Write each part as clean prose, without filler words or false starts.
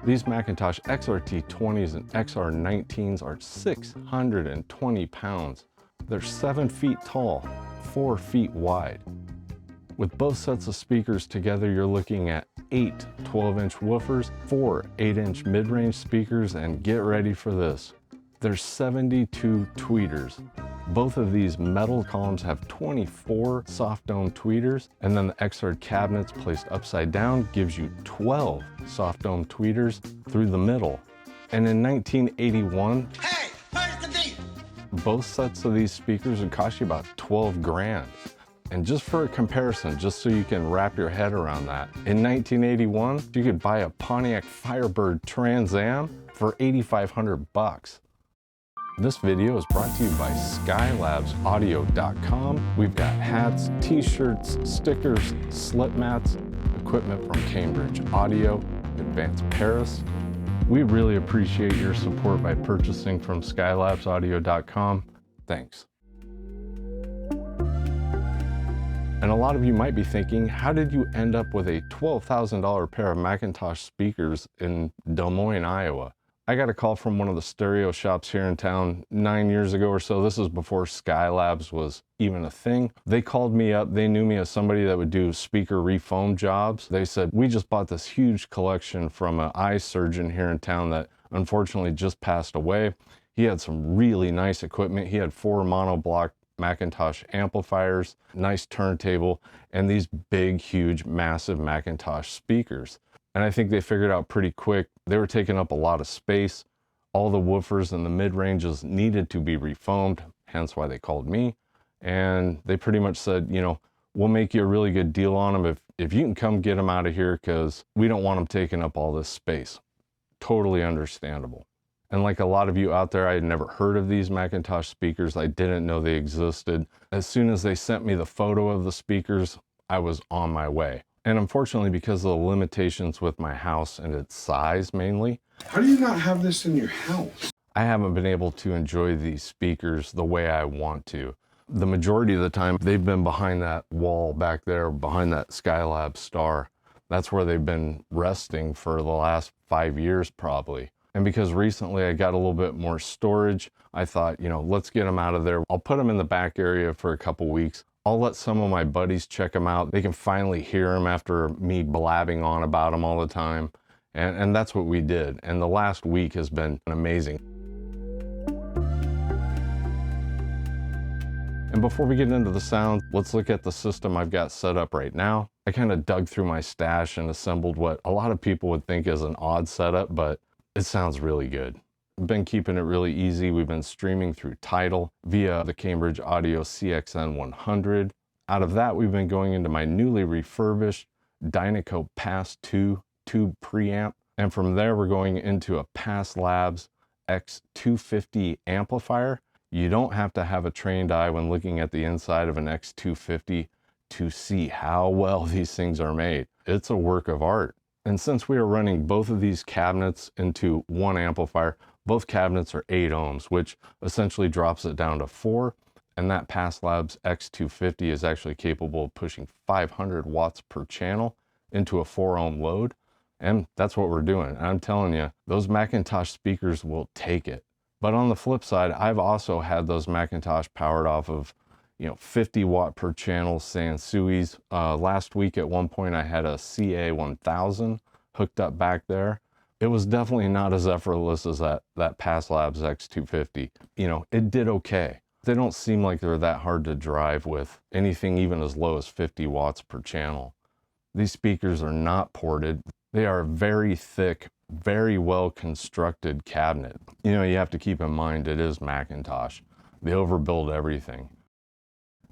These McIntosh XRT 20s and XR19s are 620 pounds. They're 7 feet tall, 4 feet wide. With both sets of speakers together, you're looking at 8 12-inch woofers, 4 8-inch mid-range speakers, and get ready for this. There's 72 tweeters. Both of these metal columns have 24 soft dome tweeters, and then the XR cabinets placed upside down gives you 12 soft dome tweeters through the middle. And in 1981, hey, where's the beat? Both sets of these speakers would cost you about 12 grand. And just for a comparison, just so you can wrap your head around that, in 1981, you could buy a Pontiac Firebird Trans Am for 8,500 bucks. This video is brought to you by skylabsaudio.com. We've got hats, t-shirts, stickers, slip mats, equipment from Cambridge Audio, Advanced Paris. We really appreciate your support by purchasing from skylabsaudio.com. Thanks. And a lot of you might be thinking, how did you end up with a $12,000 pair of McIntosh speakers in Des Moines, Iowa? I got a call from one of the stereo shops here in town 9 years ago or so. This is before Skylabs was even a thing. They called me up. They knew me as somebody that would do speaker refoam jobs. They said, we just bought this huge collection from an eye surgeon here in town that unfortunately just passed away. He had some really nice equipment. He had 4 monoblock McIntosh amplifiers, nice turntable, and these big, huge, massive McIntosh speakers. And I think they figured out pretty quick, they were taking up a lot of space. All the woofers and the mid-ranges needed to be refoamed, hence why they called me. And they pretty much said, you know, we'll make you a really good deal on them if you can come get them out of here, because we don't want them taking up all this space. Totally understandable. And like a lot of you out there, I had never heard of these McIntosh speakers. I didn't know they existed. As soon as they sent me the photo of the speakers, I was on my way. And unfortunately, because of the limitations with my house and its size mainly. How do you not have this in your house? I haven't been able to enjoy these speakers the way I want to. The majority of the time, they've been behind that wall back there, behind that Skylab star. That's where they've been resting for the last 5 years probably. And because recently I got a little bit more storage, I thought, you know, let's get them out of there. I'll put them in the back area for a couple weeks. I'll let some of my buddies check them out. They can finally hear them after me blabbing on about them all the time. And that's what we did. And the last week has been amazing. And before we get into the sound, let's look at the system I've got set up right now. I kind of dug through my stash and assembled what a lot of people would think is an odd setup, but it sounds really good. I've been keeping it really easy. We've been streaming through Tidal via the Cambridge Audio CXN 100. Out of that, we've been going into my newly refurbished Dynaco Pass 2 tube preamp. And from there, we're going into a Pass Labs X250 amplifier. You don't have to have a trained eye when looking at the inside of an X250 to see how well these things are made. It's a work of art. And since we are running both of these cabinets into one amplifier, both cabinets are 8 ohms, which essentially drops it down to 4. And that Pass Labs X250 is actually capable of pushing 500 watts per channel into a 4 ohm load. And that's what we're doing. And I'm telling you, those McIntosh speakers will take it. But on the flip side, I've also had those McIntosh powered off of, 50 watt per channel Sansuis. Last week at one point I had a CA1000 hooked up back there. It was definitely not as effortless as that Pass Labs X250. It did okay. They don't seem like they're that hard to drive with anything even as low as 50 watts per channel. These speakers are not ported. They are very thick, very well constructed cabinet. You have to keep in mind it is McIntosh. They overbuild everything.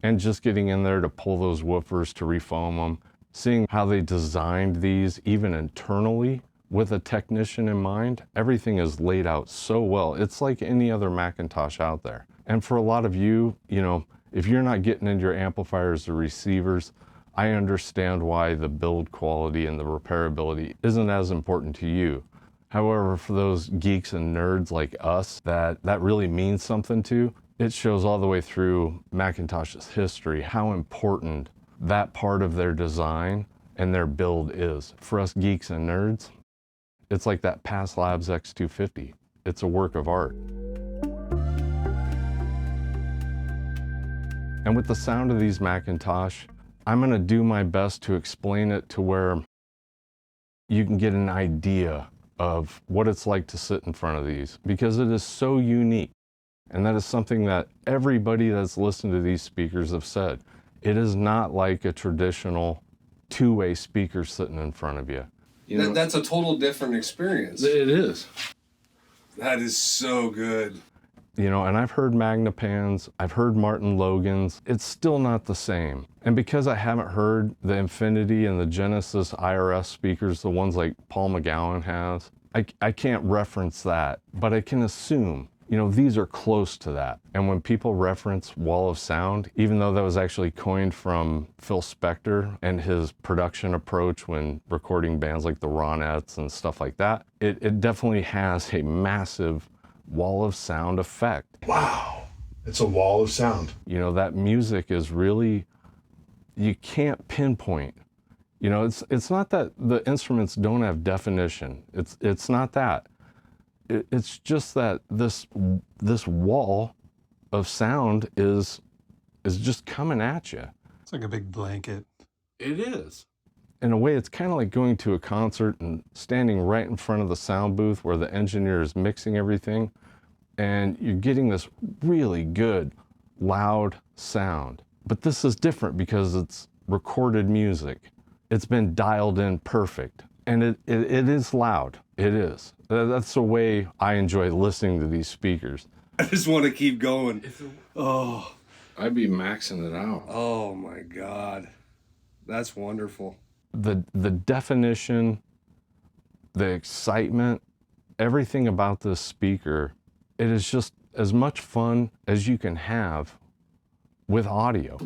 And just getting in there to pull those woofers to refoam them, seeing how they designed these even internally with a technician in mind, everything is laid out so well. It's like any other McIntosh out there. And for a lot of you, if you're not getting into your amplifiers or receivers, I understand why the build quality and the repairability isn't as important to you. However, for those geeks and nerds like us that really means something to, it shows all the way through McIntosh's history how important that part of their design and their build is. For us geeks and nerds, It's like that Past Labs X250. It's a work of art. And with the sound of these McIntosh, I'm gonna do my best to explain it to where you can get an idea of what it's like to sit in front of these, because it is so unique. And that is something that everybody that's listened to these speakers have said. It is not like a traditional two-way speaker sitting in front of you. That's a total different experience. It is. That is so good. You know, and I've heard Magnapans, I've heard Martin Logan's. It's still not the same. And because I haven't heard the Infinity and the Genesis IRS speakers, the ones like Paul McGowan has, I can't reference that, but I can assume, you know, these are close to that. And when people reference wall of sound, even though that was actually coined from Phil Spector and his production approach when recording bands like the Ronettes and stuff like that, it definitely has a massive wall of sound effect. Wow. It's a wall of sound. You know, that music is really, you can't pinpoint. You know, it's not that the instruments don't have definition. It's not that. It's just that this wall of sound is just coming at you. It's like a big blanket. It is. In a way, it's kind of like going to a concert and standing right in front of the sound booth where the engineer is mixing everything, and you're getting this really good, loud sound. But this is different because it's recorded music. It's been dialed in perfect, and it is loud. It is. That's the way I enjoy listening to these speakers. I just want to keep going. Oh, I'd be maxing it out. oh my God. That's wonderful. The definition, the excitement, everything about this speaker, it is just as much fun as you can have with audio.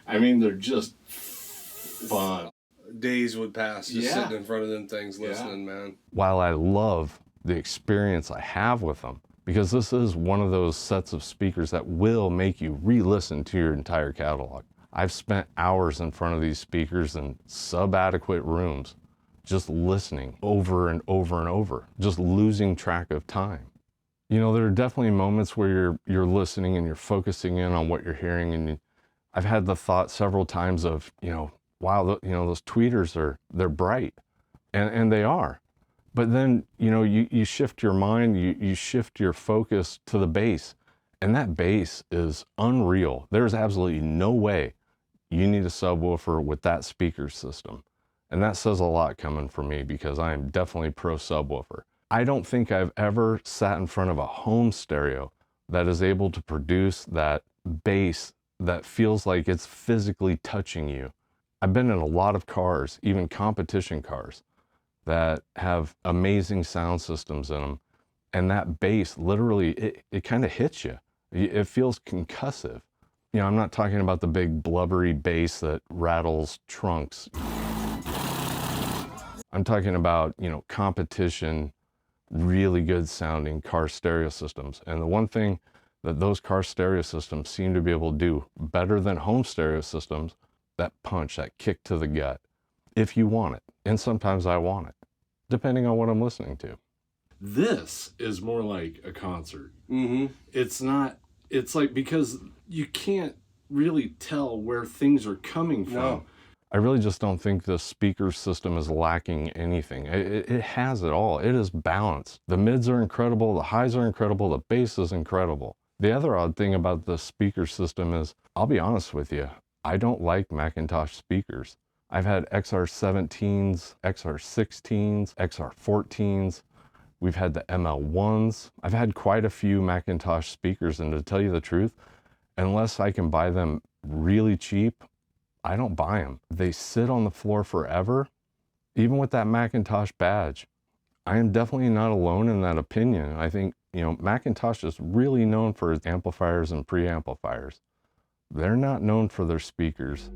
I mean, they're just fun. Days would pass just Yeah. sitting in front of them things listening, man. While I love the experience I have with them, because this is one of those sets of speakers that will make you re-listen to your entire catalog. I've spent hours in front of these speakers in sub-adequate rooms, just listening over and over and over, just losing track of time. You know, there are definitely moments where you're listening and you're focusing in on what you're hearing, and I've had the thought several times of, you know, wow, you know, those tweeters they're bright, and they are. But then, you know, you shift your mind, you shift your focus to the bass, and that bass is unreal. There's absolutely no way you need a subwoofer with that speaker system. And that says a lot coming from me, because I am definitely pro subwoofer. I don't think I've ever sat in front of a home stereo that is able to produce that bass that feels like it's physically touching you. I've been in a lot of cars, even competition cars, that have amazing sound systems in them. And that bass, literally, it kind of hits you. It feels concussive. You know, I'm not talking about the big blubbery bass that rattles trunks. I'm talking about, you know, competition, really good sounding car stereo systems. And the one thing that those car stereo systems seem to be able to do better than home stereo systems, that punch, that kick to the gut, if you want it. And sometimes I want it, depending on what I'm listening to. This is more like a concert. Mm-hmm. It's not, it's like, because you can't really tell where things are coming from. No. I really just don't think the speaker system is lacking anything. It has it all. It is balanced. The mids are incredible, the highs are incredible, the bass is incredible. The other odd thing about the speaker system is, I'll be honest with you, I don't like McIntosh speakers. I've had XR17s, XR16s, XR14s. We've had the ML1s. I've had quite a few McIntosh speakers, and to tell you the truth, unless I can buy them really cheap, I don't buy them. They sit on the floor forever, even with that McIntosh badge. I am definitely not alone in that opinion. I think, you know, McIntosh is really known for its amplifiers and preamplifiers. They're not known for their speakers.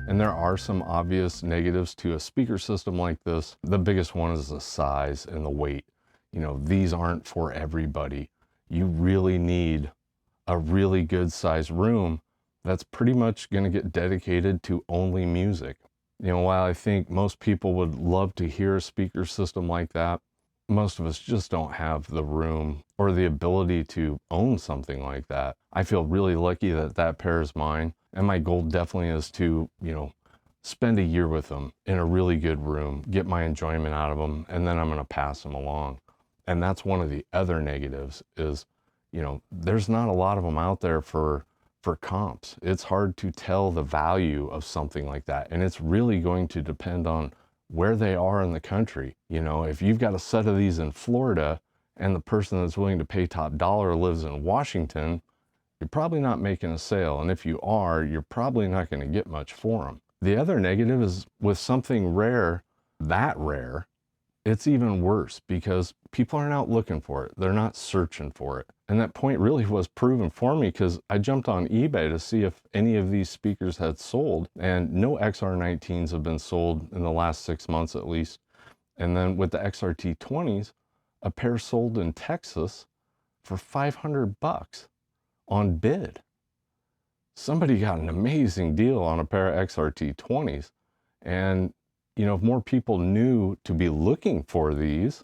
And there are some obvious negatives to a speaker system like this. The biggest one is the size and the weight. You know, these aren't for everybody. You really need a really good sized room that's pretty much going to get dedicated to only music. You know, while I think most people would love to hear a speaker system like that, most of us just don't have the room or the ability to own something like that. I feel really lucky that that pair is mine. And my goal definitely is to, you know, spend a year with them in a really good room, get my enjoyment out of them, and then I'm going to pass them along. And that's one of the other negatives is, you know, there's not a lot of them out there for comps. It's hard to tell the value of something like that. And it's really going to depend on where they are in the country. You know, if you've got a set of these in Florida and the person that's willing to pay top dollar lives in Washington, you're probably not making a sale. And if you are, you're probably not going to get much for them. The other negative is with something rare, that rare, it's even worse because people aren't out looking for it. They're not searching for it. And that point really was proven for me because I jumped on eBay to see if any of these speakers had sold, and no XR19s have been sold in the last 6 months at least. And then with the XRT 20s, a pair sold in Texas for $500 on bid. Somebody got an amazing deal on a pair of XRT 20s. And you know, if more people knew to be looking for these,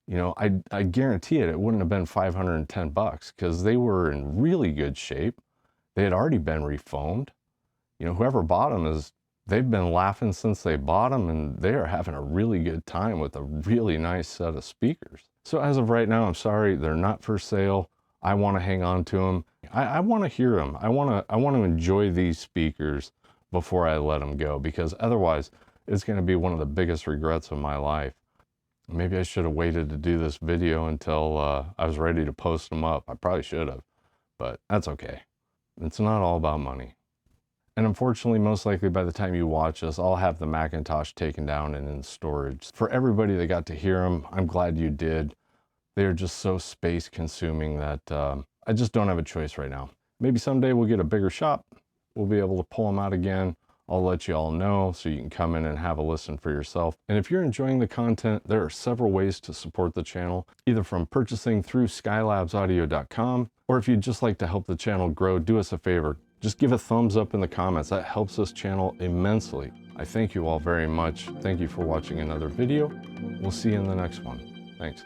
you know, I guarantee it wouldn't have been $510 because they were in really good shape. They had already been refoamed. You know, whoever bought them they've been laughing since they bought them, and they are having a really good time with a really nice set of speakers. So as of right now, I'm sorry, they're not for sale. I want to hang on to them. I want to hear them. I want to enjoy these speakers before I let them go, because otherwise it's going to be one of the biggest regrets of my life. Maybe I should have waited to do this video until I was ready to post them up. I probably should have, but that's okay. It's not all about money. And unfortunately, most likely by the time you watch this, I'll have the McIntosh taken down and in storage. For everybody that got to hear them, I'm glad you did. They're just so space consuming that I just don't have a choice right now. Maybe someday we'll get a bigger shop. We'll be able to pull them out again. I'll let you all know so you can come in and have a listen for yourself. And if you're enjoying the content, there are several ways to support the channel, either from purchasing through skylabsaudio.com, or if you'd just like to help the channel grow, do us a favor. Just give a thumbs up in the comments. That helps this channel immensely. I thank you all very much. Thank you for watching another video. We'll see you in the next one. Thanks.